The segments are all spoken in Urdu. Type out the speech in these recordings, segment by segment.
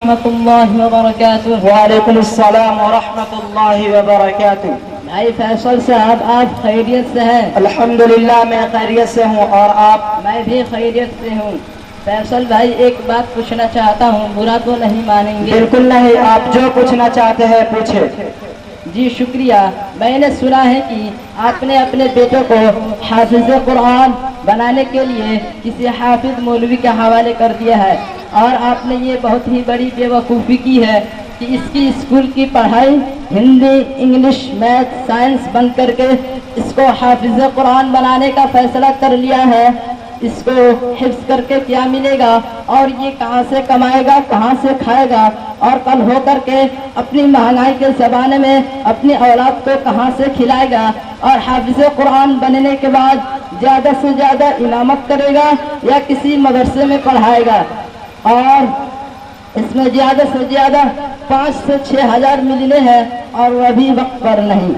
ورحمۃ اللہ وبرکاتہ۔ وعلیکم السلام ورحمۃ اللہ وبرکاتہ۔ بھائی فیصل صاحب، آپ خیریت سے ہیں؟ الحمدللہ میں خیریت سے ہوں، اور آپ؟ میں بھی خیریت سے ہوں۔ فیصل بھائی ایک بات پوچھنا چاہتا ہوں، برا تو نہیں مانیں گے؟ بالکل نہیں، آپ جو پوچھنا چاہتے ہیں پوچھیں۔ جی شکریہ۔ میں نے سنا ہے کہ آپ نے اپنے بیٹے کو حافظ قرآن بنانے کے لیے کسی حافظ مولوی کے حوالے کر دیا ہے، اور آپ نے یہ بہت ہی بڑی بے وقوفی کی ہے کہ اس کی اسکول کی پڑھائی ہندی، انگلش، میتھ، سائنس بند کر کے اس کو حافظ قرآن بنانے کا فیصلہ کر لیا ہے۔ اس کو حفظ کر کے کیا ملے گا، اور یہ کہاں سے کمائے گا، کہاں سے کھائے گا، اور کل ہو کر کے اپنی مہنگائی کے زمانے میں اپنی اولاد کو کہاں سے کھلائے گا، اور حافظ قرآن بننے کے بعد زیادہ سے زیادہ امامت کرے گا یا کسی مدرسے میں پڑھائے گا، اور اس میں زیادہ سے زیادہ 5 سے 6 ہزار ملنے ہیں، اور وہ بھی وقت پر نہیں۔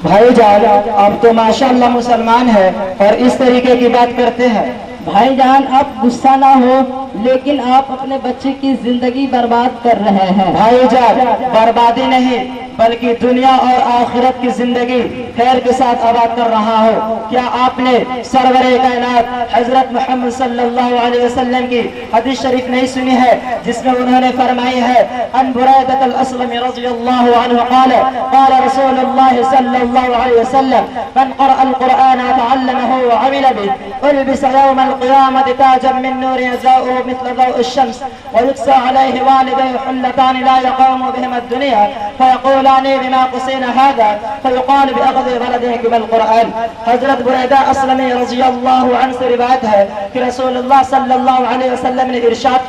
بھائی جان، آپ تو ماشاءاللہ مسلمان ہیں اور اس طریقے کی بات کرتے ہیں۔ بھائی جان آپ غصہ نہ ہو، لیکن آپ اپنے بچے کی زندگی برباد کر رہے ہیں۔ بھائی جان، بربادی نہیں بلکہ دنیا اور آخرت کی زندگی خیر کے ساتھ آباد کر رہا ہو۔ کیا آپ نے سرور کائنات حضرت محمد صلی اللہ علیہ وسلم کی حدیث شریف نہیں سنی ہے، جس میں انہوں نے فرمائی ہے ان بريدة الأسلمي رضی اللہ عنہ قال قال رسول اللہ صلی اللہ علیہ وسلم من قرأ القرآن وتعلمه وعمل به ألبس يوم القيامة تاجا من نور يزاؤه مثل ضوء الشمس ويكسى عليه والديه حلتان لا يقوم بهما الدنيا فيقولان بما قصينا هذا فيقال بأخذ ولدك بالقرآن۔ حضرت بریدہ اسلمی رضی اللہ عنہ سے روایت ہے کہ رسول اللہ صلی اللہ علیہ وسلم نے ارشاد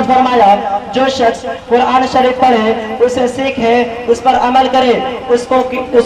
فرمایا جو شخص قرآن شریف پڑھے، اسے سیکھے، اس پر عمل کرے، اس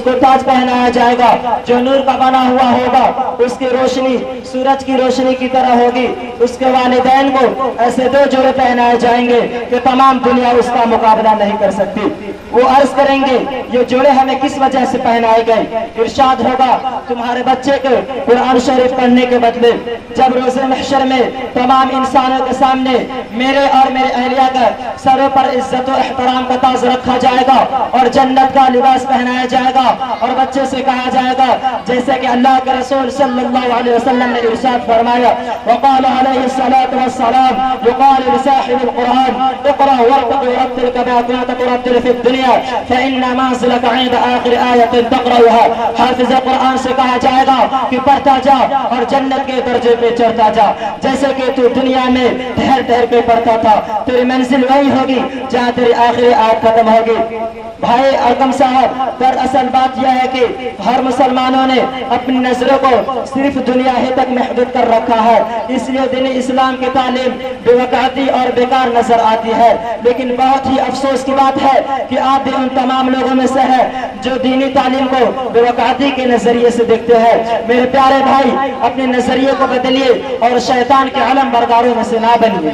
کو تاج پہنایا جائے گا جو نور کا بنا ہوا ہوگا، اس کی روشنی سورج کی روشنی کی طرح ہوگی، اس کے والدین کو ایسے 2 جوڑے پہنائے جائیں گے کہ تمام دنیا اس کا مقابلہ نہیں کر سکتی۔ وہ عرض کریں گے یہ جوڑے ہمیں کس وجہ سے پہنائے گئے؟ ارشاد ہوگا تمہارے بچے کے قرآن شریف پڑھنے کے بدلے جب روز محشر میں تمام انسانوں کے سامنے میرے اور میرے اہلیہ کا سروں پر عزت و احترام کا تاج رکھا جائے گا اور جنت کا لباس پہنایا جائے گا، اور بچے سے کہا جائے گا جیسے کہ اللہ کے رسول صلی اللہ علیہ وسلم نے ارشاد فرمایا وقال علیہ الصلاۃ والسلام يقال لصاحب القرآن اقرأ وارتق ورتل كما كنت ترتل في الدنيا فإن منزلك عند آخر آية تقرأها۔ حافظ قرآن سے کہا جائے گا کہ پڑھتا جا اور جنت کے درجے پہ چڑھتا جا، جیسے کہ تو دنیا میں ٹھہر ٹھہر کے پڑھتا تھا، تیری منزل وہی ہوگی جہاں تیری آخری آیت ختم ہوگی۔ بھائی اکرم صاحب، دراصل بات یہ ہے کہ ہر مسلمانوں نے اپنی نظروں کو صرف دنیا ہی تک محدود کر رکھا ہے، اس لیے دین اسلام کی تعلیم بے وقعتی اور بیکار نظر آتی ہے۔ لیکن بہت ہی افسوس کی بات ہے کہ آپ بھی ان تمام لوگوں میں سے ہیں جو دینی تعلیم کو بے وقعتی کے نظریے سے دیکھتے ہیں۔ میرے پیارے بھائی، اپنے نظریے کو بدلیے اور شیطان کے علم برداروں میں سے نہ بنیے۔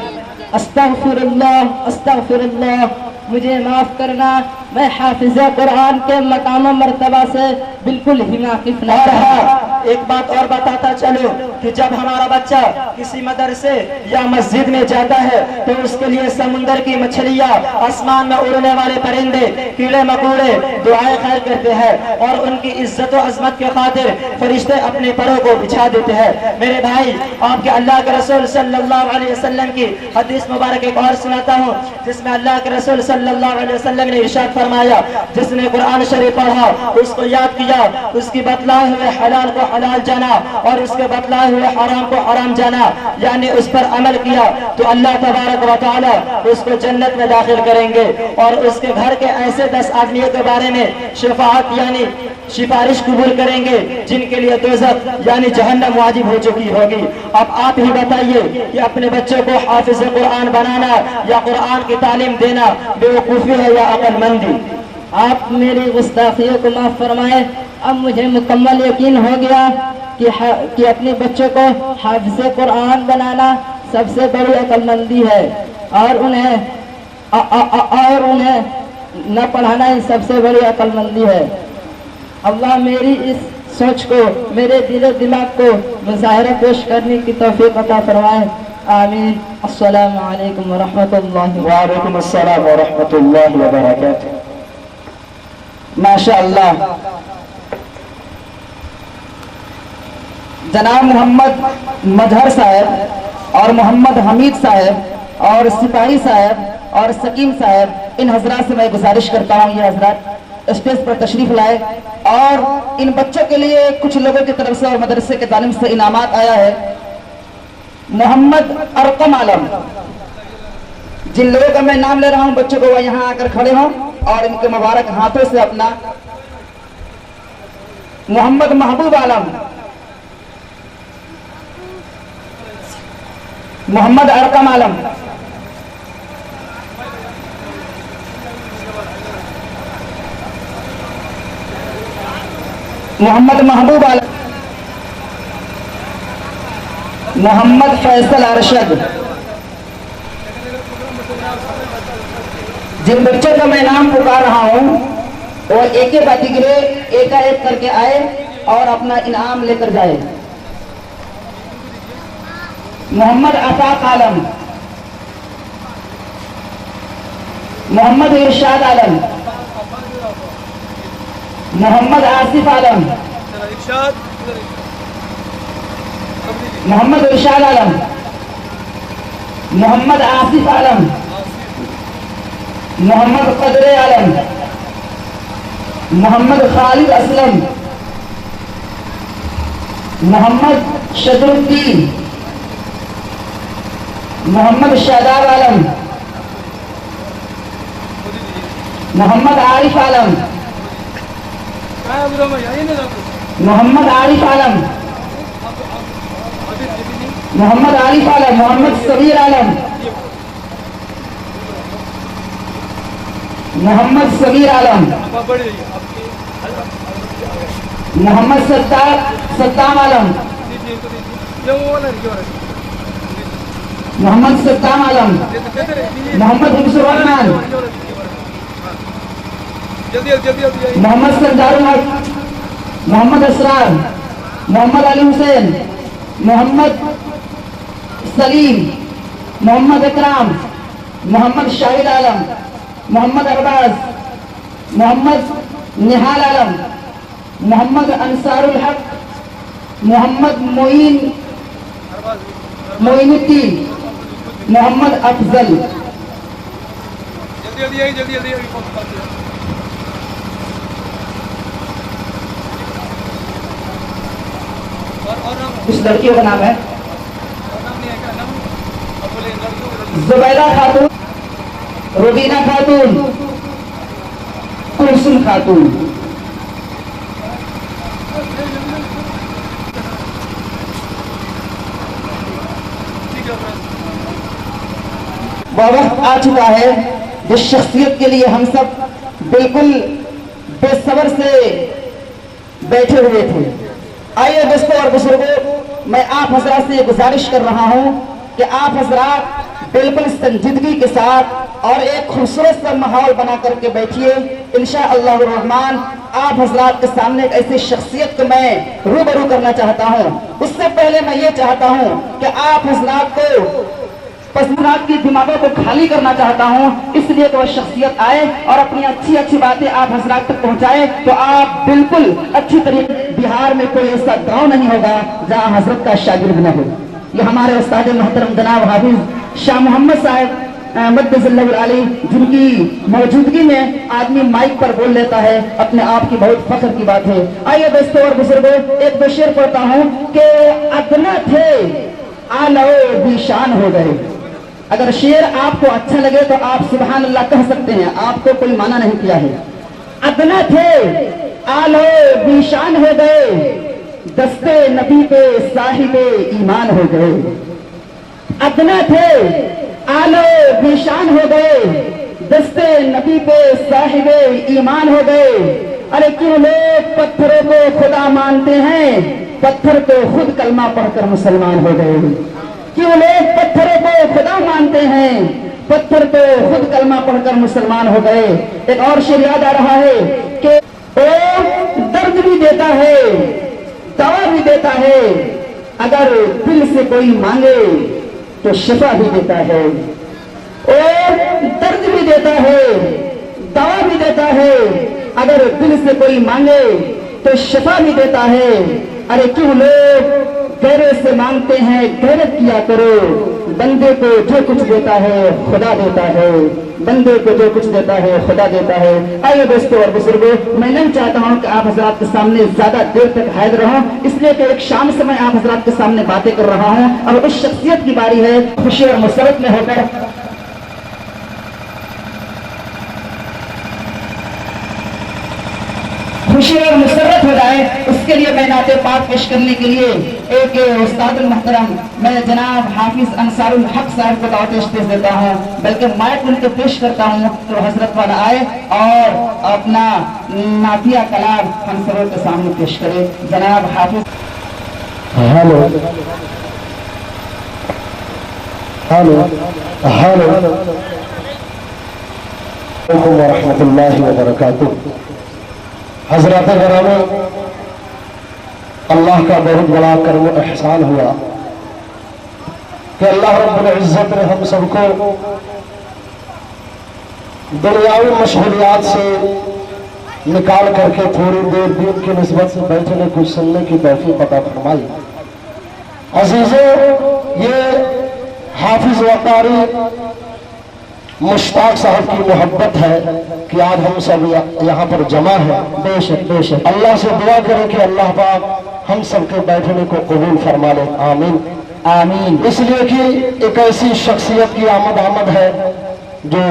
استغفر اللہ، استغفر اللہ، مجھے معاف کرنا، میں حافظ قرآن کے مقام و مرتبہ سے بالکل ہی واقف نہیں ہاں، ایک بات اور بتاتا چلو کہ جب ہمارا بچہ کسی مدرسے یا مسجد میں جاتا ہے تو اس کے لیے سمندر کی مچھلیاں، آسمان میں اڑنے والے پرندے، کیڑے مکوڑے دعائیں خیر کرتے ہیں، اور ان کی عزت و عظمت کے خاطر فرشتے اپنے پروں کو بچھا دیتے ہیں۔ میرے بھائی، آپ کے اللہ کے رسول صلی اللہ علیہ وسلم کی حدیث مبارک ایک اور سناتا ہوں، جس میں اللہ کے رسول صلی اللہ علیہ وسلم نے ارشاد فرمایا جس نے قرآن شریف پڑھا، اس کو یاد کیا، اس کی بتلائے ہوئے حلال کو حلال جانا اور اس کے بتلائے ہوئے حرام کو حرام جانا، یعنی اس پر عمل کیا، تو اللہ تبارک و تعالی اس کو جنت میں داخل کریں گے، اور اس کے گھر کے ایسے 10 آدمیوں کے بارے میں شفاعت یعنی سفارش قبول کریں گے جن کے لیے دوزخ یعنی جہنم واجب ہو چکی ہوگی۔ اب آپ ہی بتائیے کہ اپنے بچوں کو حافظ قرآن بنانا یا قرآن کی تعلیم دینا بے وقوفی ہے یا عقل مندی؟ آپ میری گستاخیوں کو معاف فرمائیں۔ اب مجھے مکمل یقین ہو گیا کہ اپنے بچوں کو حافظ قرآن بنانا سب سے بڑی عقل مندی ہے، اور انہیں نہ پڑھانا ہی سب سے بڑی عقل مندی ہے۔ اللہ میری اس سوچ کو، میرے دل و دماغ کو مظاہرہ پیش کرنے کی توفیق عطا فرمائے۔ آمین. السلام علیکم ورحمۃ اللہ. وعلیکم السلام ورحمۃ اللہ وبرکاتہ. ماشاء اللہ. جناب محمد مظہر صاحب اور محمد حمید صاحب اور سپاہی صاحب اور سکیم صاحب، ان حضرات سے میں گزارش کرتا ہوں یہ حضرات اسٹیج پر تشریف لائے، اور ان بچوں کے لیے کچھ لوگوں کی طرف سے اور مدرسے کے جانب سے انعامات آیا ہے. محمد ارقم عالم، جن لوگوں کا میں نام لے رہا ہوں بچوں کو وہ یہاں آ کر کھڑے ہوں اور ان کے مبارک ہاتھوں سے اپنا. محمد محبوب عالم، محمد ارقم عالم، محمد محبوب عالم، محمد فیصل ارشد. جن بچوں کا میں نام پکار رہا ہوں وہ ایک ایک باتیں گرے ایک کر کے آئے اور اپنا انعام لے کر جائے. محمد آفاق عالم، محمد ارشاد عالم، محمد آصف عالم، محمد ارشاد عالم، محمد آصف عالم، محمد قدر عالم، محمد خالد اسلم، محمد شجر الدین، محمد شاداب عالم، محمد عارف عالم، محمد عارف عالم، محمد عارف عالم، محمد صغیر عالم، محمد صغیر عالم، محمد ستام عالم، محمد ستام عالم، محمد حفظ الرحمان، محمد سردار الحق، محمد اسرار، محمد علی حسین، محمد سلیم، محمد اکرام، محمد شاہد عالم، محمد ارباز، محمد نہال عالم، محمد انصار الحق، محمد معین الدین، محمد افضل. اس لڑکیوں کا نام ہے زبیدہ خاتون، روبینہ خاتون، کلثوم خاتون. وہ وقت آ چکا ہے جس شخصیت کے لیے ہم سب بالکل بے صبر سے بیٹھے ہوئے تھے. آئیے دوستوں اور بزرگوں، میں آپ حضرات سے یہ گزارش کر رہا ہوں کہ آپ حضرات بالکل سنجیدگی کے ساتھ اور ایک خوبصورت سا ماحول بنا کر کے بیٹھیے. انشاءاللہ الرحمن آپ حضرات کے سامنے ایک ایسی شخصیت کو میں روبرو کرنا چاہتا ہوں. اس سے پہلے میں یہ چاہتا ہوں کہ آپ حضرات کو پسندات کی دماغوں کو خالی کرنا چاہتا ہوں، اس لیے کہ وہ شخصیت آئے اور اپنی اچھی باتیں آپ حضرات تک پہنچائے تو آپ بالکل اچھی طریقے. بہار میں کوئی ایسا گاؤں نہیں ہوگا جہاں حضرت کا شاگرد نہ ہو. یہ ہمارے استاد محترم جناب حافظ شاہ محمد صاحب مدد اللہ علی، جن کی موجودگی میں آدمی مائک پر بول لیتا ہے، اپنے آپ کی بہت فخر کی بات ہے. آئیے دوستوں اور بزرگوں، ایک دو شعر پڑھتا ہوں کہ ادنا تھے آلو بھی شان ہو گئے. اگر شعر آپ کو اچھا لگے تو آپ سبحان اللہ کہہ سکتے ہیں، آپ کو کوئی معنی نہیں کیا ہے. ادنا تھے آلو بھی شان ہو گئے، دستے نبی پہ صاحب ایمان ہو گئے. ادنا تھے آلو بھی شان ہو گئے، دستے نبی پہ صاحب ایمان ہو گئے. ارے کیوں لوگ پتھروں کو خدا مانتے ہیں، پتھر تو خود کلمہ پڑھ کر مسلمان ہو گئے. کیوں لوگ پتھروں کو خدا مانتے ہیں، پتھر تو خود کلمہ پڑھ کر مسلمان ہو گئے. ایک اور شعر یاد آ رہا ہے کہ وہ درد بھی دیتا ہے دوا بھی دیتا ہے، اگر دل سے کوئی مانگے تو شفا بھی دیتا ہے اور درد بھی دیتا ہے، دوا بھی دیتا ہے۔ اگر دل سے کوئی مانگے تو شفا بھی دیتا ہے۔ ارے کیوں لوگ غیرت سے مانگتے ہیں؟ غیرت کیا کرو۔ بندے کو جو کچھ دیتا ہے خدا دیتا ہے، بندے کو جو کچھ دیتا ہے خدا دیتا ہے۔ آئیے دوستوں اور بزرگوں، میں نہیں چاہتا ہوں کہ آپ حضرات کے سامنے زیادہ دیر تک حاضر رہوں، اس لیے کہ ایک شام سے میں آپ حضرات کے سامنے باتیں کر رہا ہوں۔ اب اس شخصیت کی باری ہے خوشی اور مسرت میں ہو کر خوشی اور مسرت ہو جائے، اس کے لیے میں نعت پاک پیش کرنے کے لیے ایک استاد المحترم میں جناب حافظ انصار الحق صاحب کو دعوت پیش دیتا ہوں، بلکہ مائک ان کو پیش کرتا ہوں تو حضرت والا آئے اور اپنا نعتیہ کلام ہم سب کے سامنے پیش کرے۔ جناب حافظ۔ ہیلو ہیلو ہیلو، السلام ورحمۃ اللہ وبرکاتہ۔ حضرات گرامی، اللہ کا بہت بڑا کرم و احسان ہوا کہ اللہ رب العزت نے ہم سب کو دنیاوی مشغولیات سے نکال کر کے تھوڑی دیر دین کی نسبت سے بیٹھنے کو سننے کی توفیق عطا فرمائی۔ عزیزوں، یہ حافظ و قاری مشتاق صاحب کی محبت ہے کہ آج ہم سب یہاں پر جمع ہیں۔ بے شک بے شک، اللہ سے دعا کریں کہ اللہ پاک ہم سب کے بیٹھنے کو قبول فرما لے، آمین آمین۔ اس لیے کہ ایک ایسی شخصیت کی آمد ہے جو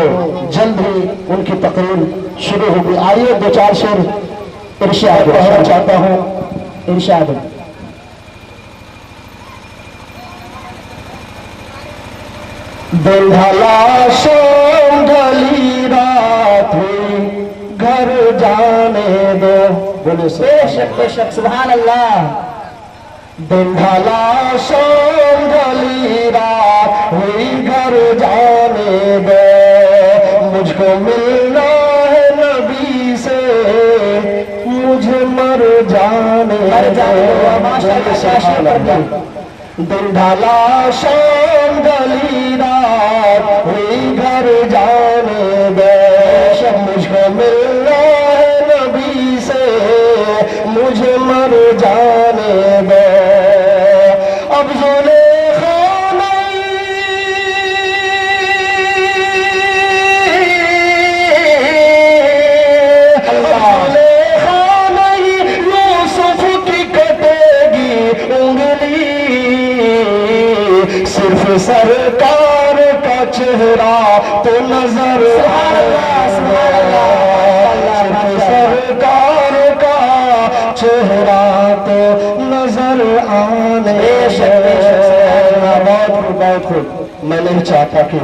جلد ہی ان کی تقریر شروع ہوگی۔ آئیے دو چار شعر ارشاد کہنا چاہتا ہوں۔ ارشاد۔ دن ڈھلا شام ڈھلی رات ہوئی گھر جانے دو، بولے بے شک بے شک، سبحان اللہ۔ دن ڈھلا شام ڈھلی رات ہوئی گھر جانے دو، مجھ کو ملنا ہے نبی سے مجھے مر جانے دو۔ دن ڈھلا شام ڈھلی رات ہوئی گھر جانے دو، مجھ کو ملنا ہے نبی سے مجھے مر جانے دو۔ اب زلیخا نہیں یوسف کی کٹے گی انگلی، صرف سرکار کا چہرہ تو نظر آئے گا، صرف سرکار کا چہرہ تو نظر آنے گا۔ بہت خوب، میں نہیں چاہتا کہ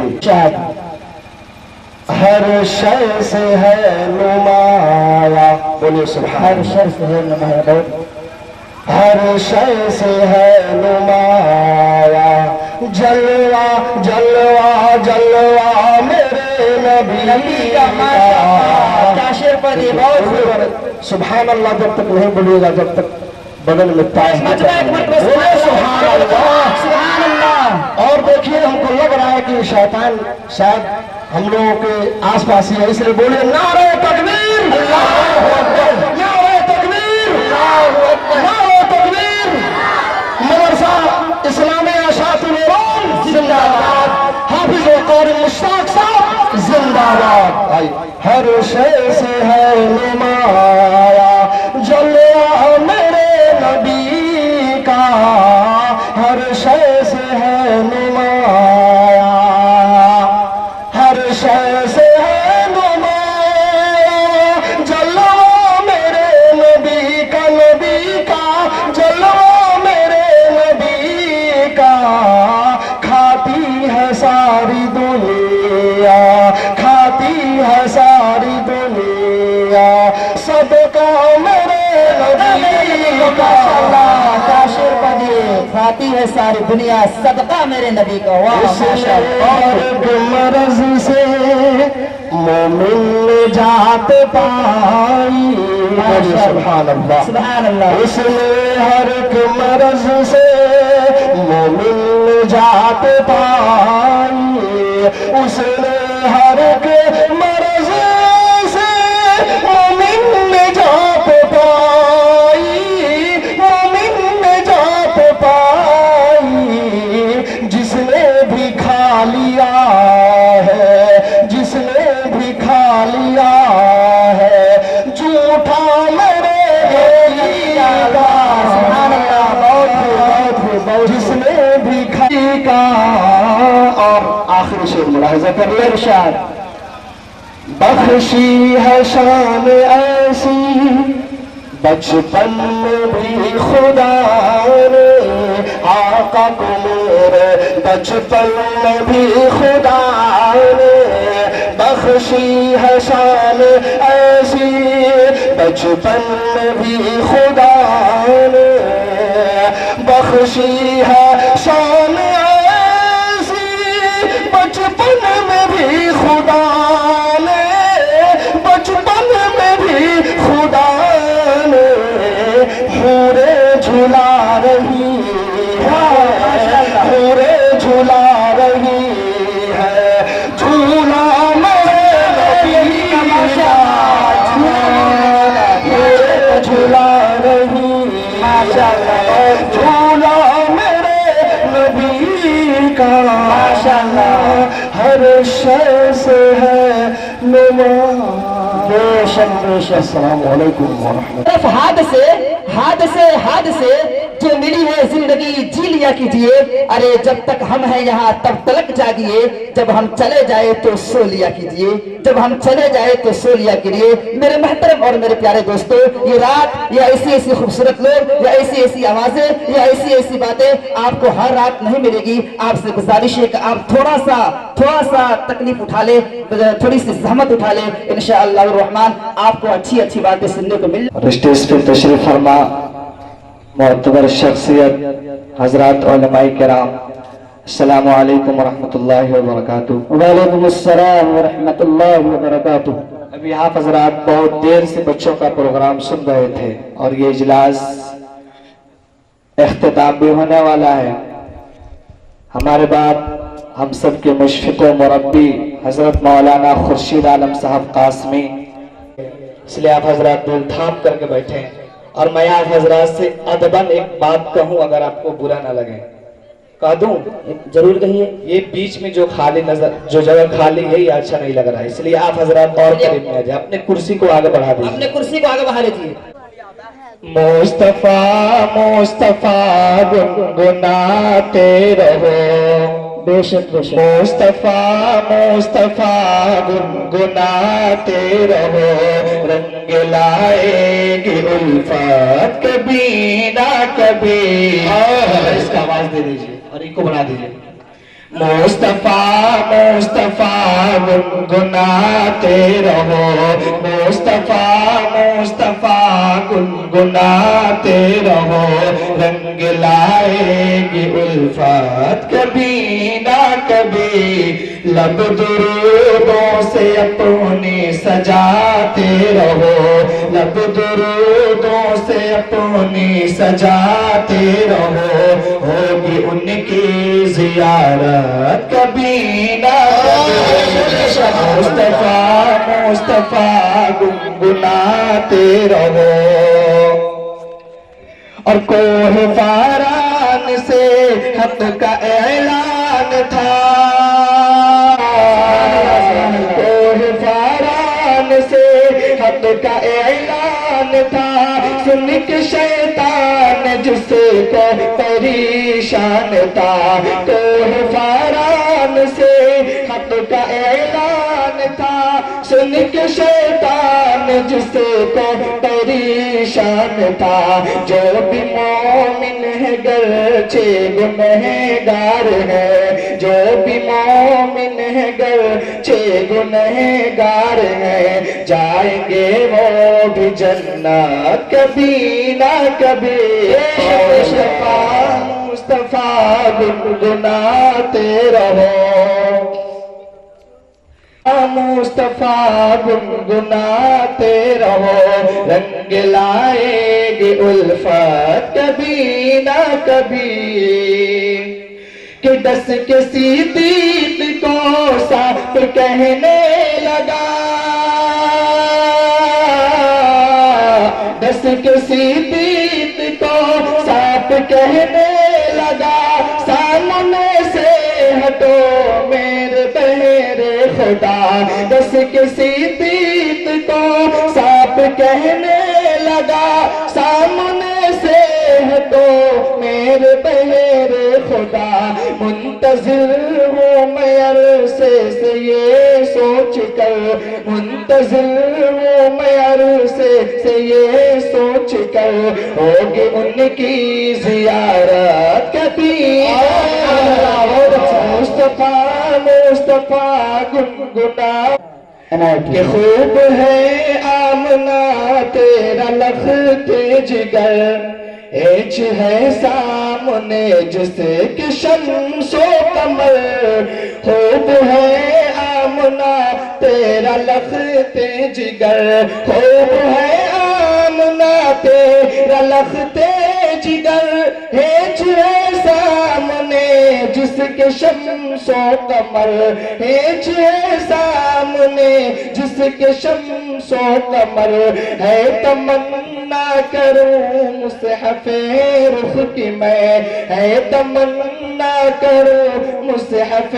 ہر شے سے ہے نمایاں، بولیے سبحان، ہر شر سے ہے نمایاں، بہت ہر شے سے ہے نمایاں، جلوہ جلوہ جلوہ میرے نبی کا۔ کیا شعر پڑھی، بہت سبحان اللہ جب تک نہیں بولیے گا جب تک بدن میں سبحان اللہ، سبحان اللہ۔ اور دیکھیے، ہم کو لگ رہا ہے کہ شیطان شاید ہم لوگوں کے آس پاس ہی ہے، اس لیے بولے نعرہ تکبیر، نعرہ تکبیر، نعرہ تکبیر۔ مدرسہ اسلامیہ شاط العلوم زندہ باد، حافظ و قاری مشتاق صاحب زندہ باد۔ ہر شے سے ہے نمایاں جلوہ میرے نبی کا، ہر شے سے ہے نمایاں، ہر شے سے ہے نمایاں جلوہ میرے نبی کا، نبی کا جلوہ میرے نبی کا۔ کھاتی ہے ساری دنیا، کھاتی ہے ساری دنیا صدقہ میرے نبی کا۔ کیا شعر پڑھی، کھاتی ہے ساری دنیا صدقہ میرے نبی کا۔ اس مرگ مرض سے مومن نجات پائی، سبحان اللہ، سبحان اللہ۔ اس نے ہر ایک مرض سے مومن نجات پائی، اس نے ہر ایک مرض سے مومن نجات پائی، مومن نجات پائی، جس نے بھی کھا لیا ہے، جس نے بھی کھا لیا ہے جھوٹا میرے جس نے بھی کھائی کا۔ اور آخری شعر ملاحظہ کر لے، ارشاد بخشی ہے شان ایسی بچپن میں بھی خدا نے، آقا کو میرے بچپن میں بھی خدا نے بخشی ہے شان ایسی، بچپن میں بھی خدا نے بخشی ہے شان ایسی، بچپن میں بھی خدا نے، بچپن میں بھی خدا نے حورے جھلا رہی ہے، حورے جھلا رہی ہے جھولا میرے نبی کا، حورے جھلا رہی ہے جھولا میرے نبی کا، ہر شے سے ہے نما۔ بے شک السلام علیکم ورحمۃ صرف حادثے جو ملی ہے زندگی جی لیا کیجیے، ارے جب تک ہم ہیں یہاں تب تلک جاگیے، جب ہم چلے جائے تو سو لیا کیجیے، جب ہم چلے جائے تو سو لیا کیجیے۔ میرے محترم اور میرے پیارے دوستو، یہ رات یا ایسی خوبصورت لوگ یا ایسی آوازیں یا ایسی باتیں آپ کو ہر رات نہیں ملے گی۔ آپ سے گزارش ہے کہ آپ تھوڑا سا تکلیف اٹھا لے، تھوڑی سی زحمت اٹھا لے، انشاءاللہ الرحمن آپ کو اچھی باتیں سننے کو مل۔ اسٹیج پہ تشریف فرما معتبر شخصیت حضرات علماء کرام، السلام علیکم ورحمۃ اللہ وبرکاتہ۔ وعلیکم السلام ورحمۃ اللہ وبرکاتہ۔ ابھی آپ حضرات بہت دیر سے بچوں کا پروگرام سن رہے تھے اور یہ اجلاس اختتام بھی ہونے والا ہے۔ ہمارے بعد ہم سب کے مشفق و مربی حضرت مولانا خورشید عالم صاحب قاسمی، اس لیے آپ حضرات دل تھام کر کے بیٹھے ہیں، اور میں آپ حضرات سے ادباً ایک بات کہوں، اگر آپ کو برا نہ لگے کہہ دوں؟ ضرور کہیے۔ یہ بیچ میں جو جگہ خالی ہے یہ اچھا نہیں لگ رہا ہے، اس لیے آپ حضرات اور قریب میں آ جائیں، اپنے کرسی کو آگے بڑھا دیجیے، اپنے کرسی کو آگے بڑھا لیجیے۔ مصطفیٰ مصطفیٰ گنگناتے رہو، بے شک مصطفیٰ مصطفیٰ گنگناتے رہو، رنگ لائے گی الفت کبھی نہ کبھی۔ اس کا آواز دے دیجیے اور ایک کو بنا دیجیے۔ مصطفیٰ مصطفیٰ گنگناتے رہو، مصطفیٰ مصطفیٰ گنگناتے رہو، رنگ لائے گی الفت کبھی نہ کبھی، لب درودوں سے اپنی سجاتے رہو، لب درودوں سے اپنی سجاتے رہو، ہوگی ان کی زیارت کبھی نہ کبھی۔ مصطفیٰ مصطفیٰ گنگناتے رہو۔ اور کوہ فاران سے حق کا اعلان تھا، کوہ فاران سے حق کا اعلان تھا، سن کے شیطان جس کو پریشان تھا، کوہ فاران سے حق کا اعلان تھا، سن کے شیطان جس کو پریشان تھا، جو بھی مومن ہے گرچہ گنہگار ہے، جو بھی مومن ہے گرچہ گنہگار ہے، جائیں گے وہ بھی جنت کبھی نہ کبھی۔ مصطفیٰ مصطفیٰ گنگناتے رہو، مصطفیٰ گنگناتے رہو، رنگ رنگ لائے گی الفت کبھی نہ کبھی کہ دس کے صدیق کو ساتھ کہنے لگا، دس کے صدیق کو ساتھ کہنے لگا، سامنے سے ہٹو میرے بہرے خدا، دس کے صدیق کو ساتھ کہنے لگا، سامنے سے ہٹو میرے بہرے خدا، منتظر ہوں میں عرصے سے یہ سوچ کر، منتظر ہوں میں عرصے سے یہ سوچ کر، ہوگی ان کی زیارت کبھی، مصطفیٰ مصطفیٰ گنگنا کہ خوب ہے آمنہ تیرا لخت جگر، ایچ ہے سامنے جس کے شمس و قمر، خوب ہے آمنہ تیرا لخت جگر، خوب ہے آمنہ تیرا لخت جگر، ایچ ہے سامنے جس کے شمس و قمر، ایچ ہے سامنے جس کے شمس و قمر، ہے تمنا کروں مصحف رخ کی میں، ہے تمنا کروں مصحف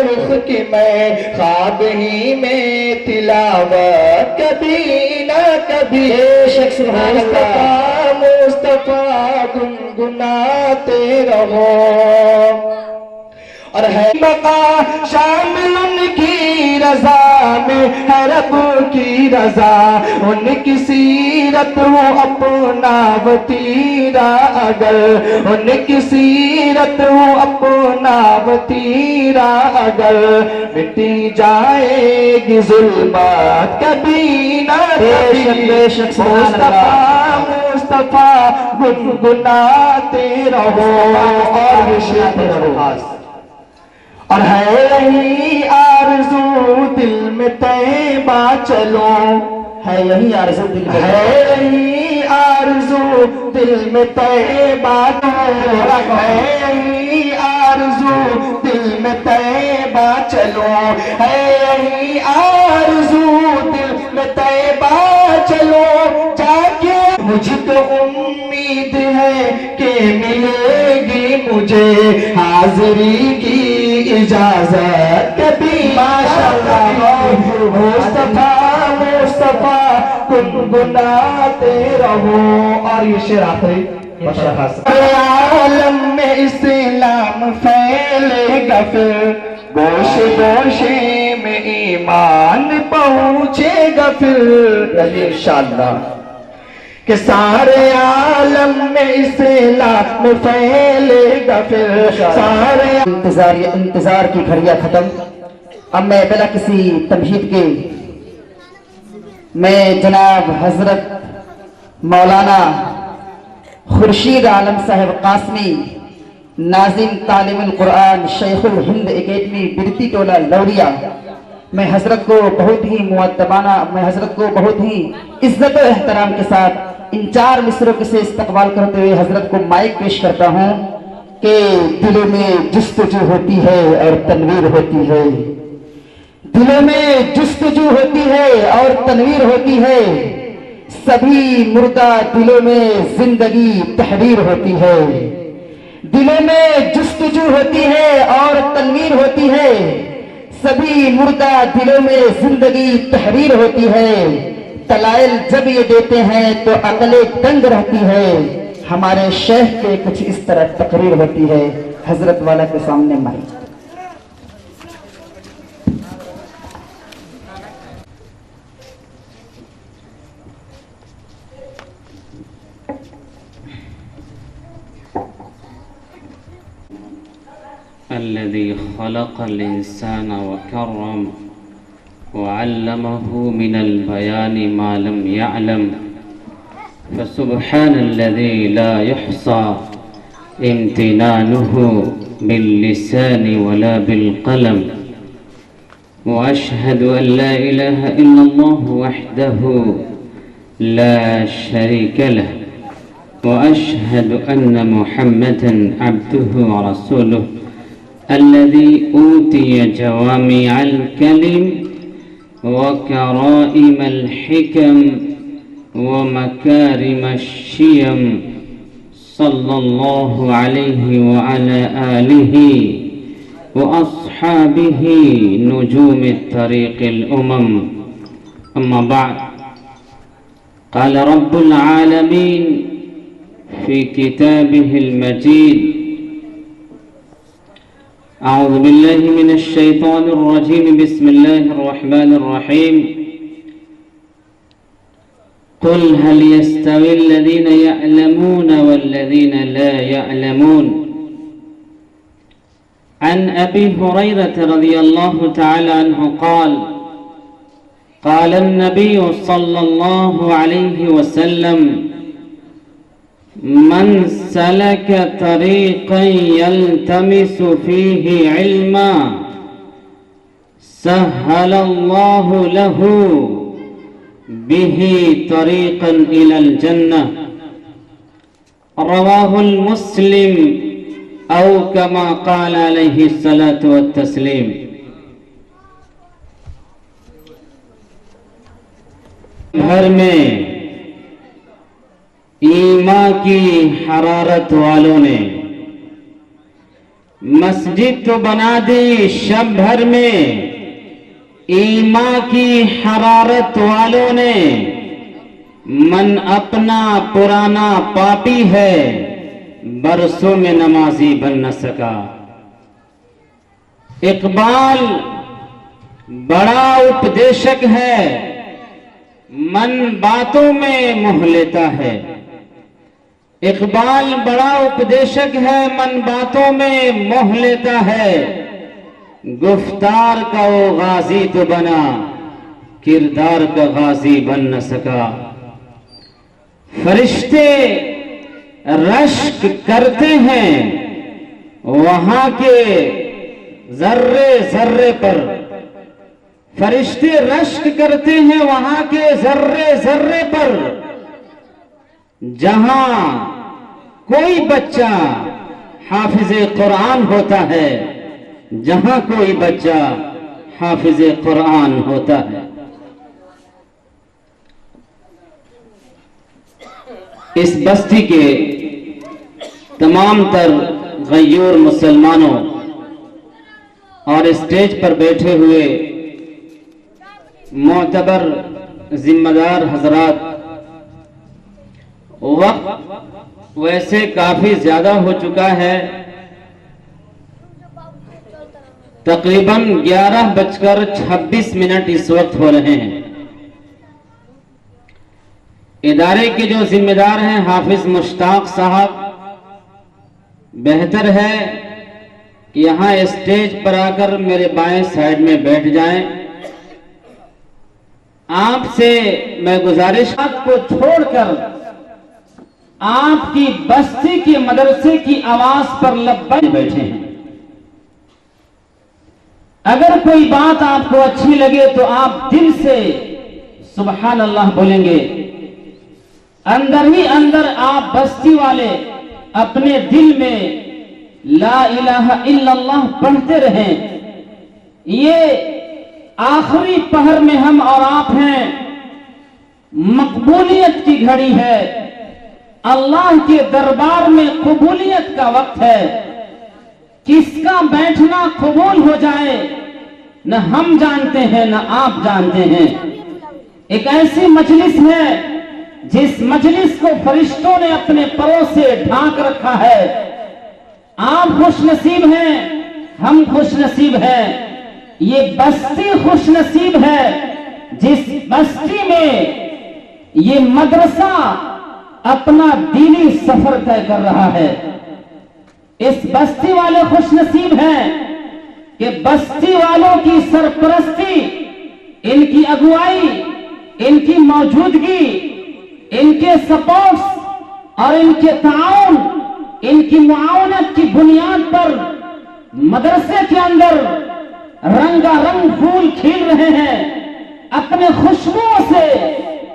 رخ کی میں، خواب ہی میں تلاوت کبھی نہ کبھی، مصطفیٰ مصطفیٰ گنگناتے رہو، اور ہے بقا شامل ان کی رضا میں ہے رب کی رضا، ان کی سیرت وہ اپنا وتیرا اگر، ان کی سیرت وہ اپنا وتیرا اگر، مٹی جائے گی ظلمات کبھی نہ کبھی، مصطفیٰ مصطفیٰ گنگناتے رہو، اور یہ شعر رہو، اور ہے یہی آرزو دل میں طیبہ چلو، ہے یہی آرزو دل میں، ہے یہی آرزو دل میں طیبہ چلو، ہے یہی آرزو دل میں طیبہ چلو، ہے یہی آرزو دل میں طیبہ چلو، جا کے مجھ کو امید ہے کہ ملے گی مجھے حاضری کی اجازت کبھی، ماشاءاللہ مصطفیٰ مصطفیٰ گنگناتے رہو، اور یہ شعر آخری عالم میں اسلام پھیلے گا پھر، گوشے گوشے میں ایمان پہنچے گا پھر، انشاءاللہ کہ سارے عالم میں اسلام پھیلے گا پھر، سارے انتظار کی گھڑیاں ختم، اب میں بلا کسی تمہید کے میں جناب حضرت مولانا خورشید عالم صاحب قاسمی ناظم تعلیم القرآن شیخ الہند اکیڈمی برتی ٹولہ لوریا، میں حضرت کو بہت ہی مؤدبانہ، میں حضرت کو بہت ہی عزت و احترام کے ساتھ ان 4 مصروں سے استقبال کرتے ہوئے حضرت کو مائک پیش کرتا ہوں کہ دلوں میں جستجو ہوتی ہے اور تنویر ہوتی ہے، دلوں میں جستجو ہوتی ہے اور تنویر ہوتی ہے، سبھی مردہ دلوں میں زندگی تحریر ہوتی ہے، دلوں میں جستجو ہوتی ہے اور تنویر ہوتی ہے، سبھی مردہ دلوں میں زندگی تحریر ہوتی ہے، دلائل جب یہ دیتے ہیں تو عقلیں دنگ رہتی ہے، ہمارے شیخ کے کچھ اس طرح تقریر ہوتی ہے، حضرت والا کے سامنے مائک۔ الذي خلق الإنسان وكرم وعلمه من البيان ما لم يعلم، فسبحان الذي لا يحصى امتنانه باللسان ولا بالقلم، وأشهد أن لا إله إلا الله وحده لا شريك له وأشهد أن محمدا عبده ورسوله الذي أوتي جوامع الكلم وكرائم الحكم ومكارم الشيم صلى الله عليه وعلى آله وأصحابه نجوم الطريق الأمم. أما بعد، قال رب العالمين في كتابه المجيد: أعوذ بالله من الشيطان الرجيم، بسم الله الرحمن الرحيم. قل هل يستوي الذين يعلمون والذين لا يعلمون. عن أبي هريرة رضي الله تعالى عنه قال: قال النبي صلى الله عليه وسلم: من سلك طريقا يلتمس فيه علما سهل الله له به طريقا إلى الجنة. رواه المسلم أو كما قال عليه الصلاة والتسليم. گھر میں ایمان کی حرارت والوں نے مسجد تو بنا دی، شب بھر میں ایمان کی حرارت والوں نے من اپنا پرانا پاپی ہے، برسوں میں نمازی بن نہ سکا. اقبال بڑا اپدیشک ہے، من باتوں میں موہ لیتا ہے. اقبال بڑا اپدیشک ہے، من باتوں میں موہ لیتا ہے. گفتار کا وہ غازی تو بنا، کردار کا غازی بن نہ سکا. فرشتے رشک کرتے ہیں وہاں کے ذرے ذرے پر، فرشتے رشک کرتے ہیں وہاں کے ذرے ذرے پر. جہاں کوئی بچہ حافظ قرآن ہوتا ہے، جہاں کوئی بچہ حافظ قرآن ہوتا ہے. اس بستی کے تمام تر غیور مسلمانوں اور اسٹیج پر بیٹھے ہوئے معتبر ذمہ دار حضرات، وقت ویسے کافی زیادہ ہو چکا ہے، تقریباً 11:26 اس وقت ہو رہے ہیں. ادارے کے جو ذمہ دار ہیں حافظ مشتاق صاحب، بہتر ہے کہ یہاں اسٹیج پر آ کر میرے بائیں سائیڈ میں بیٹھ جائیں. آپ سے میں گزارش کو چھوڑ کر آپ کی بستی کے مدرسے کی آواز پر لبیک بیٹھے ہیں. اگر کوئی بات آپ کو اچھی لگے تو آپ دل سے سبحان اللہ بولیں گے. اندر ہی اندر آپ بستی والے اپنے دل میں لا الہ الا اللہ پڑھتے رہیں. یہ آخری پہر میں ہم اور آپ ہیں، مقبولیت کی گھڑی ہے، اللہ کے دربار میں قبولیت کا وقت ہے. کس کا بیٹھنا قبول ہو جائے نہ ہم جانتے ہیں نہ آپ جانتے ہیں. ایک ایسی مجلس ہے جس مجلس کو فرشتوں نے اپنے پروں سے ڈھانک رکھا ہے. آپ خوش نصیب ہیں، ہم خوش نصیب ہیں. یہ بستی خوش نصیب ہے جس بستی میں یہ مدرسہ اپنا دینی سفر طے کر رہا ہے. اس بستی والے خوش نصیب ہیں کہ بستی والوں کی سرپرستی، ان کی اگوائی، ان کی موجودگی، ان کے سپورٹس اور ان کے تعاون، ان کی معاونت کی بنیاد پر مدرسے کے اندر رنگا رنگ پھول کھیل رہے ہیں. اپنے خوشبوؤں سے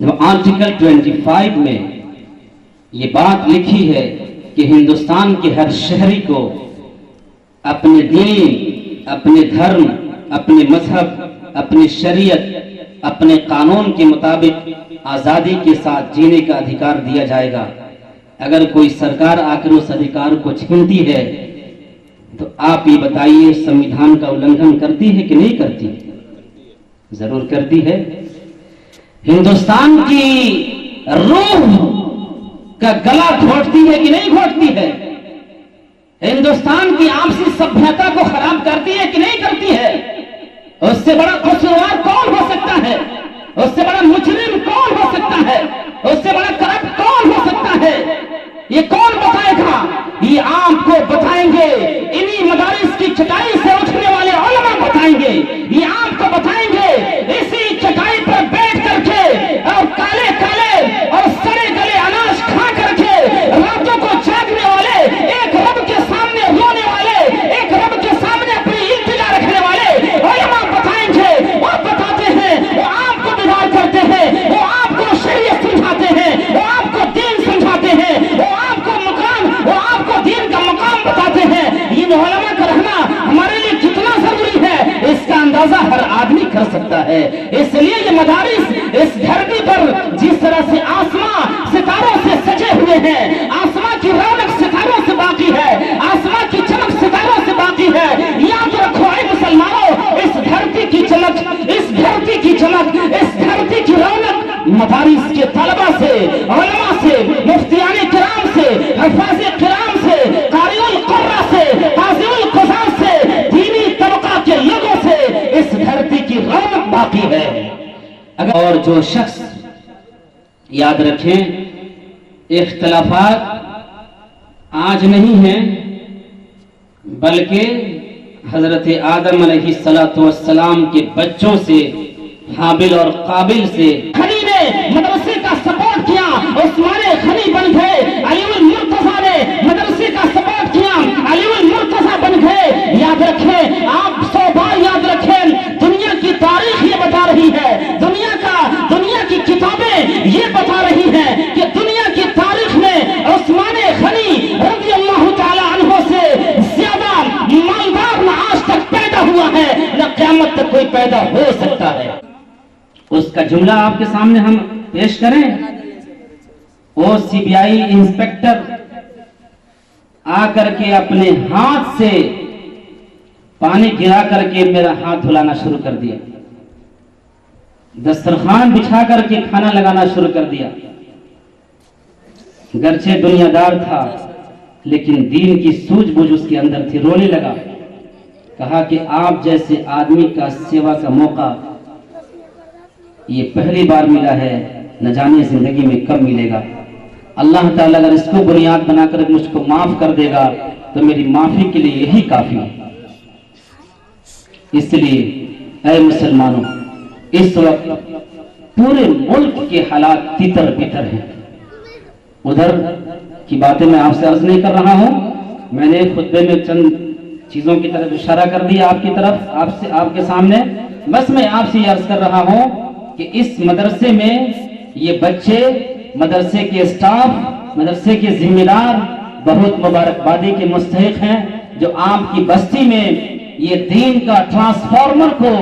جب آرٹیکل 25 میں یہ بات لکھی ہے کہ ہندوستان کے ہر شہری کو اپنے دین، اپنے دھرم، اپنے مذہب، اپنی شریعت، اپنے قانون کے مطابق آزادی کے ساتھ جینے کا ادھیکار دیا جائے گا، اگر کوئی سرکار آ کر اس ادھیکار کو چھینتی ہے تو آپ یہ بتائیے سمویدھان کا النگھن کرتی ہے کہ نہیں کرتی؟ ضرور کرتی ہے۔ ہندوستان کی روح کا گلا گھونٹتی ہے کہ نہیں گھونٹتی ہے؟ ہندوستان کی آپسی سبھیتا کو خراب کرتی ہے کہ نہیں کرتی ہے؟ اس سے بڑا قصوروار کون ہو سکتا ہے؟ اس سے بڑا مجرم کون ہو سکتا ہے؟ اس سے بڑا کرپٹ کون ہو سکتا ہے؟ یہ کون بتائے گا؟ یہ آپ کو بتائیں گے، انہی مدارس کی چٹائی سے اٹھنے والے علماء بتائیں گے، یہ آپ کو بتائیں گے، اسی چٹائی پر بیٹھ کر کے اور کالے کالے اور سڑے گلے اناج کھا کر کے راتوں کو جاگنے والے، ایک رب کے سامنے رونے والے، ایک رب کے سامنے اپنی التجا رکھنے والے علماء بتائیں گے، وہ بتاتے ہیں، وہ آپ کو بیدار کرتے ہیں، وہ آپ کو شریعت سمجھاتے ہیں، وہ آپ کو دین سمجھاتے ہیں، وہ آپ کو مقام، وہ آپ کو دین کا مقام بتاتے ہیں۔ ان علماء کا رہنا ہمارے لیے کتنا ضروری ہے اس کا اندازہ ہر آدمی کر سکتا ہے۔ اس لیے یہ مدارس اس دھرتی پر جس طرح سے آسمان ستاروں سے سجے ہوئے ہیں، آسمان کی رونق ستاروں سے باقی ہے، آسمان کی چمک ستاروں سے باقی ہے، یاد رکھو اے مسلمانوں، اس دھرتی کی چمک، اس دھرتی کی چمک، اس دھرتی کی رونق مدارس کے طلبہ سے، علماء سے، مفتیان کرام سے، حفاظ کرام سے، قاری القرہ سے، قاضی القضاء سے، دینی طبقہ کے لوگوں سے اس دھرتی کی رونق باقی ہے۔ اور جو شخص، یاد رکھیں، اختلافات آج نہیں ہیں بلکہ حضرت آدم علیہ السلام کے بچوں سے، حابل اور قابل سے، خنی نے مدرسے کا سپورٹ کیا، عثمان خنی بن گئے، علی المرتضیٰ نے مدرسے کا سپورٹ کیا، علی المرتضیٰ بن گئے۔ یاد رکھیں، آپ 100 بار یاد رکھیں، دنیا کی تاریخ یہ بتا رہی ہے، دنیا کی کتابیں یہ بتا رہی ہیں کہ دنیا کی تاریخ میں عثمان غنی رضی اللہ تعالی عنہ سے زیادہ مالدار نہ آج تک پیدا ہوا ہے، نہ قیامت تک کوئی پیدا ہو سکتا ہے۔ اس کا جملہ آپ کے سامنے ہم پیش کریں۔ وہ CBI انسپیکٹر آ کر کے اپنے ہاتھ سے پانی گرا کر کے میرا ہاتھ دھلانا شروع کر دیا، دسترخوان بچھا کر کے کھانا لگانا شروع کر دیا۔ گرچہ دنیا دار تھا لیکن دین کی سوجھ بوجھ اس کے اندر تھی، رونے لگا، کہا کہ آپ جیسے آدمی کا سیوا کا موقع یہ پہلی بار ملا ہے، نہ جانے زندگی میں کب ملے گا۔ اللہ تعالیٰ اگر اس کو بنیاد بنا کر مجھ کو معاف کر دے گا تو میری معافی کے لیے یہی کافی ہے۔ اس لیے اے مسلمانوں، اس وقت پورے ملک کے حالات تتر بتر ہیں۔ ادھر کی باتیں میں آپ سے عرض نہیں کر رہا ہوں، میں نے خطبے میں چند چیزوں کی طرف اشارہ کر دیا آپ کی طرف، آپ کے سامنے۔ بس میں آپ سے یہ عرض کر رہا ہوں کہ اس مدرسے میں یہ بچے، مدرسے کے اسٹاف، مدرسے کے ذمہ دار بہت مبارکبادی کے مستحق ہیں، جو آپ کی بستی میں یہ دین کا ٹرانسفارمر کو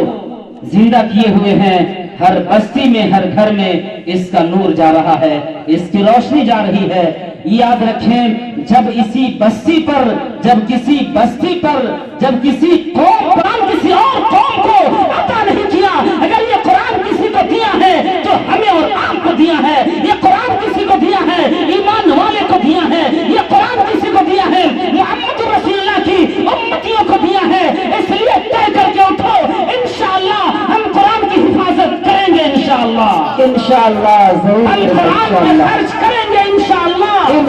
زندہ کیے ہوئے ہیں۔ ہر بستی میں، ہر گھر میں اس کا نور جا رہا ہے، اس کی روشنی جا رہی ہے۔ یاد رکھیں، جب کسی بستی پر جب کسی قوم، قرآن کسی اور قوم کو عطا نہیں کیا، اگر یہ قرآن کسی کو دیا ہے تو ہمیں اور آپ کو دیا ہے۔ یہ قرآن کسی کو دیا ہے، ایمان والے کو دیا ہے۔ یہ قرآن کسی کو دیا ہے، محمد رسول اللہ کی امتیوں کو دیا ہے۔ اس لیے طے کر کے اٹھو، انشاءاللہ ہم قرآن کی حفاظت کریں گے، انشاءاللہ ضرور ہم قرآن پہ خرچ کریں گے، انشاءاللہ ہم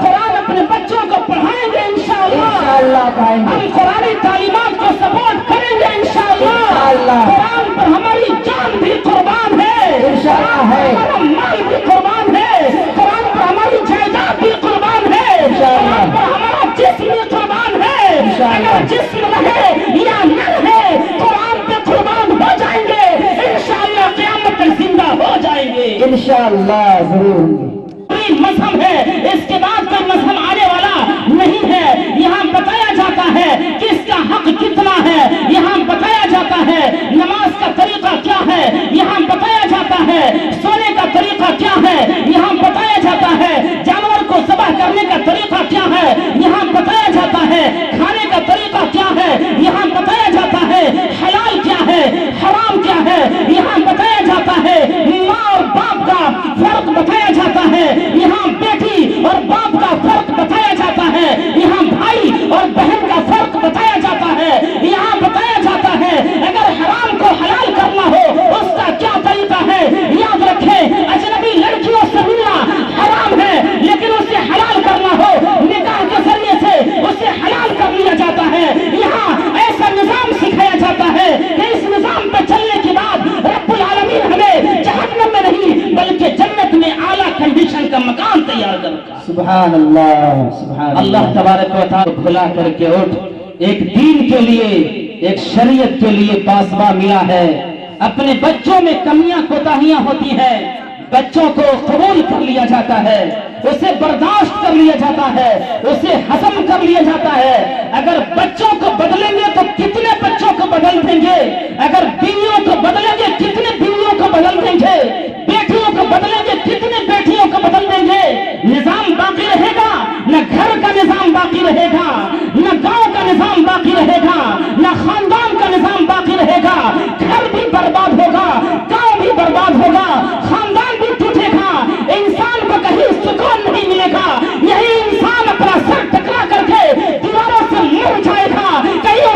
قرآن اپنے بچوں کو پڑھائیں گے، انشاءاللہ ہم قرآنی تعلیمات کو سپورٹ کریں گے، انشاءاللہ قرآن پر ہماری جان بھی قربان ہے، ہمارا مال بھی قربان ہے، قرآن پر ہماری جائیداد بھی قربان ہے، قرآن پر ہمارا جسم بھی قربان ہے۔ اگر جسم رہے یا نہ رہے، قرآن پہ قربان ہو جائیں گے، انشاءاللہ قیامت تک زندہ ہو جائیں گے۔ انشاءاللہ ضرور ہوں گے۔ مذہب ہے، اس کے بعد کوئی مذہب آنے والا نہیں ہے۔ یہاں بتایا جاتا ہے کہ اس کا حق کتنا ہے، یہاں بتایا جاتا ہے نماز کا طریقہ کیا ہے، یہاں بتایا جاتا ہے سونے کا طریقہ کیا ہے، یہاں بتایا جاتا ہے جانور کو ذبح کرنے کا طریقہ کیا ہے، یہاں بتایا جاتا ہے کھانے کا طریقہ کیا ہے، یہاں بتایا جاتا ہے حلال کیا ہے حرام کیا ہے، یہاں بتایا جاتا ہے ماں اور باپ کا فرق بتایا جاتا ہے، یہاں بیٹی اور باپ کا فرق بتایا جاتا ہے، یہاں بھائی اور بہن کا فرق بتایا جاتا ہے، یہاں بتایا جاتا ہے اگر حرام کو حلال کرنا ہو اس کا کیا طریقہ ہے۔ یاد رکھیں اجنبی لڑکیوں سے ملنا حرام ہے، لیکن اسے حلال کرنا ہو نکاح کے ذریعے سے اسے حلال کر لیا جاتا ہے۔ یہاں ایسا نظام سکھایا جاتا ہے کہ اس نظام پہ چلنے کے بعد رب العالمین ہمیں جہنم میں نہیں بلکہ جنت میں اعلیٰ کنڈیشن کا مکان تیار کرتا۔ سبحان اللہ، سبحان اللہ تبارک و تعالی بھلا کر کے اٹھ، ایک دین کے لیے ایک شریعت کے لیے پاسباں ملا ہے۔ اپنے بچوں میں کمیاں کوتاہیاں ہوتی ہیں، بچوں کو قبول کر لیا جاتا ہے، اسے برداشت کر لیا جاتا ہے، اسے ہضم کر لیا جاتا ہے۔ اگر بچوں کو بدلیں گے تو کتنے بچوں کو بدل دیں گے، اگر بیویوں کو بدلیں گے کتنے بیویوں کو بدل دیں گے، بیٹیوں کو بدلیں گے کتنے بیٹیوں کو بدل دیں گے۔ نظام باقی رہے گا، نہ گھر کا نظام باقی رہے گا، نہ گاؤں کا نظام باقی رہے گا، نہ خاندان کا نظام باقی رہے گا۔ گھر بھی برباد ہوگا، گاؤں بھی برباد ہوگا، خاندان بھی ٹوٹے گا، انسان کو کہیں سکون نہیں ملے گا۔ یہی انسان اپنا سر ٹکرا کر کے دیواروں سے مر جائے گا، کہیں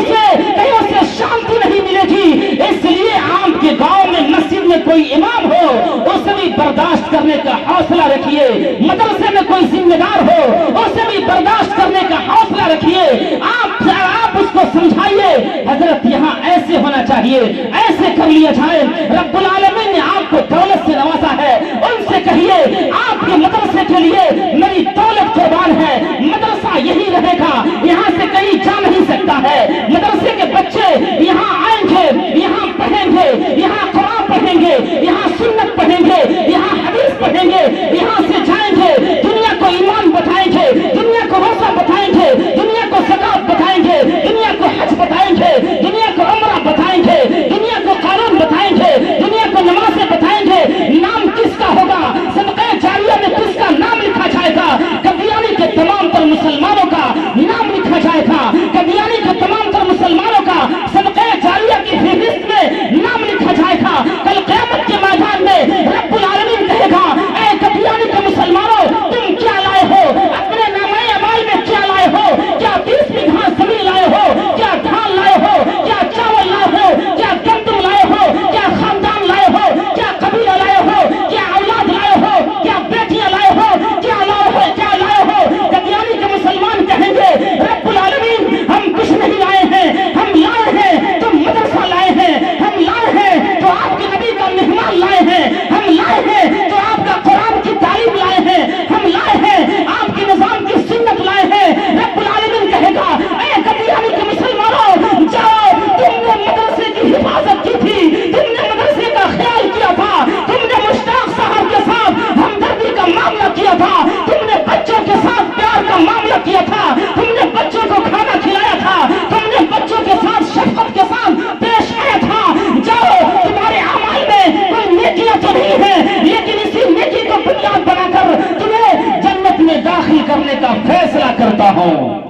اسے شانتی نہیں ملے گی۔ اس لیے آپ کے گاؤں میں مسجد میں کوئی امام ہو اسے بھی برداشت کرنے کا حوصلہ رکھیے، مدرسے میں کوئی ذمہ دار ہو اسے بھی برداشت کرنے کا حوصلہ رکھیے۔ آپ اس کو سمجھائیے حضرت یہاں ایسے ہونا چاہیے، ایسے کر لیا جائے۔ رب العالمین نے آپ کو دولت سے نوازا ہے، ان سے کہیے آپ کے مدرسے کے لیے میری دولت قربان ہے، مدرسہ یہی رہے گا، یہاں سے کہیں جا نہیں سکتا ہے۔ مدرسے کے بچے یہاں آئیں گے، یہاں پڑھیں گے، یہاں قرآن پڑھیں گے، یہاں سنت پڑھیں گے، یہاں حدیث پڑھیں گے، یہاں سے جائیں گے دنیا کو ایمان بتائیں گے، دنیا کو روزہ بتائیں گے، دنیا کو زکات بتائیں گے، دنیا کو حج بتائیں گے، دنیا کو عمرہ بتائیں گے، دنیا کو قانون بتائیں گے، دنیا کو نمازیں بتائیں گے۔ نام کس کا ہوگا؟ صدقہ جاریہ میں کس کا نام لکھا جائے گا؟ قادیانی کے تمام تر مسلمانوں کا نام لکھا جائے گا، قادیانی کے تمام تر مسلمانوں کا صدقہ جاریہ کی فہرست میں نام لکھا جائے گا۔ کل قیامت کے میدان میں رب العالمین کہے گا اے قادیانی کے مسلمانوں تم کیا لائے ہو؟ اپنے نامہ اعمال میں کیا لائے ہو؟ کیا 20 بیگھہ زمین لائے ہو؟ کیا دھان لائے ہو؟ کیا چاول لائے ہو؟ کیا گندم لائے ہو؟ کیا خاندان لائے ہو؟ کیا قبیلہ لائے ہو؟ کیا اولاد لائے ہو؟ کیا بیٹیاں لائے ہو؟ کیا لائے ہو؟ کیا لائے ہو؟ قادیانی کے مسلمان کہیں گے رب العالمین ہم کچھ نہیں لائے ہیں، ہم لائے ہیں تو مدرسہ لائے ہیں، ہم لائے ہیں تو آپ کے نبی کا مہمان لائے ہیں، ہم لائے ہیں تو آپ کا قرآن کی تعلیم لائے ہیں، ہم لائے ہیں آپ کے نظام کی سنت لائے ہیں۔ رب العالمین کہے گا اے قادیانی کے مسلمانوں جاؤ، تم نے مدرسے کی حفاظت کی تھی، تم نے مدرسے کا خیال کیا تھا، تم نے مشتاق صاحب کے ساتھ ہمدردی کا معاملہ کیا تھا، تم نے بچوں کے ساتھ پیار کا معاملہ کیا تھا، تم نے بچوں کو کھانا کھلایا تھا، تم نے بچوں کے ساتھ شفقت کے ساتھ پیش آیا تھا۔ جاؤ، تمہارے اعمال میں کوئی نیکیاں تو نہیں ہے، لیکن اسی نیکی کو بنیاد بنا کر تمہیں جنت میں داخل کرنے کا فیصلہ کرتا ہوں۔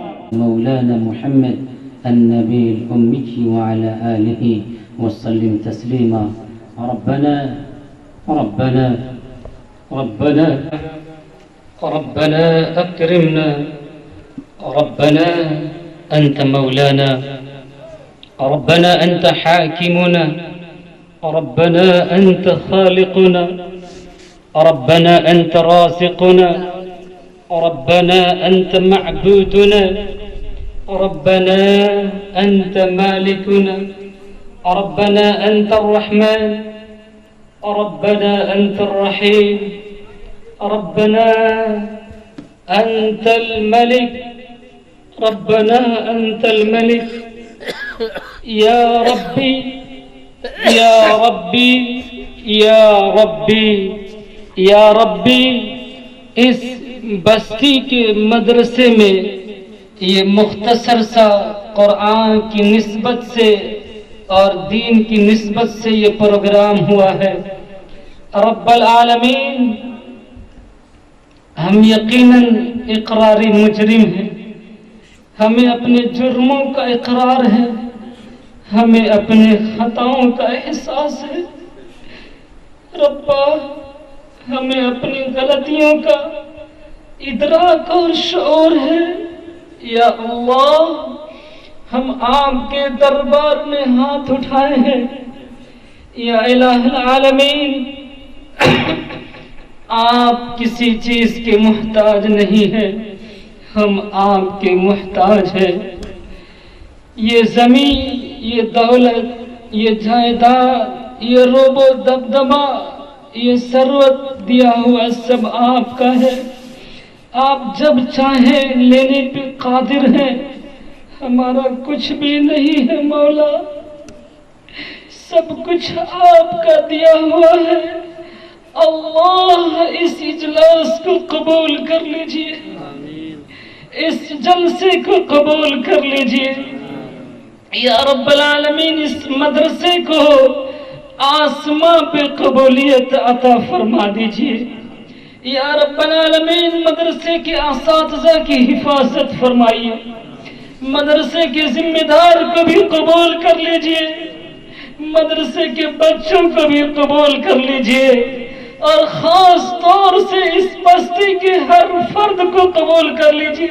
مولانا محمد النبي الأمي وعلى آله وسلم تسليما. ربنا ربنا ربنا ربنا أكرمنا، ربنا أنت مولانا، ربنا أنت حاكمنا، ربنا أنت خالقنا، ربنا أنت رازقنا، ربنا أنت معبودنا، ربنا أنت مالكنا، ربنا أنت الرحمن، ربنا أنت الرحيم، ربنا أنت الملك، ربنا أنت الملك. يا ربي يا ربي يا ربي یا ربی اس بستی کے مدرسے میں یہ مختصر سا قرآن کی نسبت سے اور دین کی نسبت سے یہ پروگرام ہوا ہے، رب العالمین ہم یقیناً اقراری مجرم ہیں، ہمیں اپنے جرموں کا اقرار ہے، ہمیں اپنے خطاؤں کا احساس ہے، ربا ہمیں اپنی غلطیوں کا ادراک اور شعور ہے، یا اللہ ہم آپ کے دربار میں ہاتھ اٹھائے ہیں، یا الہ العالمین آپ کسی چیز کے محتاج نہیں ہیں، ہم آپ کے محتاج ہیں۔ یہ زمین، یہ دولت، یہ جائیداد، یہ روب و دبدبہ، یہ ثروت دیا ہوا سب آپ کا ہے، آپ جب چاہیں لینے پہ قادر ہیں، ہمارا کچھ بھی نہیں ہے مولا، سب کچھ آپ کا دیا ہوا ہے۔ اللہ اس اجلاس کو قبول کر لیجئے، اس جلسے کو قبول کر لیجئے، یا رب العالمین اس مدرسے کو آسماں پہ قبولیت عطا فرما دیجئے، یا رب العالمین مدرسے کے اساتذہ کی حفاظت فرمائیے، مدرسے کے ذمہ دار کو بھی قبول کر لیجئے، مدرسے کے بچوں کو بھی قبول کر لیجئے، اور خاص طور سے اس بستی کے ہر فرد کو قبول کر لیجئے،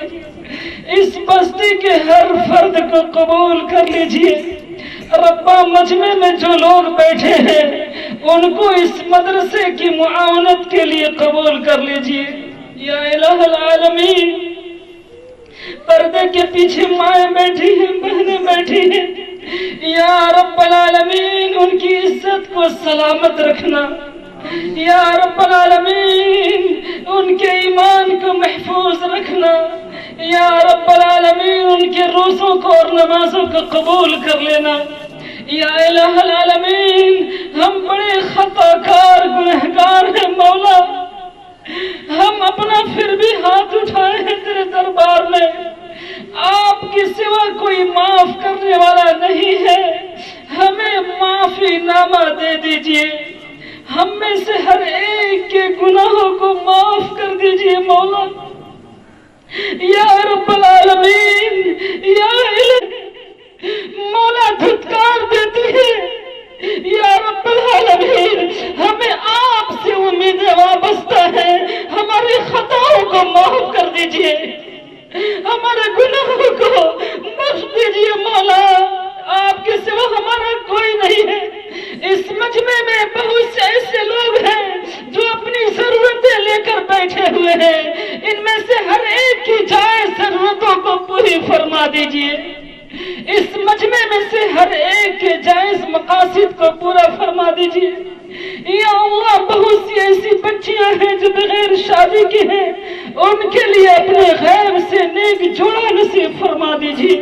اس بستی کے ہر فرد کو قبول کر لیجئے۔ ربا مجمع میں جو لوگ بیٹھے ہیں ان کو اس مدرسے کی معاونت کے لیے قبول کر لیجئے، یا الہ العالمین پردے کے پیچھے مائیں بیٹھی ہیں، بہنیں بیٹھی ہیں، یا رب العالمین ان کی عزت کو سلامت رکھنا، یا رب العالمین ان کے ایمان کو محفوظ رکھنا، یا رب العالمین ان کے روزوں کو اور نمازوں کو قبول کر لینا، یا الہ العالمین ہم بڑے خطا کار گنہگار ہیں مولا، ہم اپنا پھر بھی ہاتھ اٹھائے ہیں تیرے دربار میں، آپ کے سوا کوئی معاف کرنے والا نہیں ہے، ہمیں معافی نامہ دے دیجئے، ہم میں سے ہر ایک کے گناہوں کو معاف کر دیجئے مولا، یا رب العالمین، یا مولا دھتکار دیتی ہے، یا رب العالمین ہمیں آپ سے امید وابستہ ہے، ہماری خطاؤں کو معاف کر دیجئے، ہمارے گناہوں کو بخش دیجئے مولا، آپ کے سوا ہمارا کوئی نہیں ہے۔ اس مجمع میں بہت سے ایسے لوگ ہیں جو اپنی ضرورتیں لے کر بیٹھے ہوئے ہیں، ان میں سے ہر ایک کی جائز ضرورتوں کو پوری فرما دیجئے، اس مجمع میں سے ہر ایک کے جائز مقاصد کو پورا فرما دیجئے، یا اللہ بہت سی ایسی بچیاں ہیں جو بغیر شادی کی ہیں، ان کے لیے اپنے غیب سے نیک جوڑا نصیب فرما دیجئے،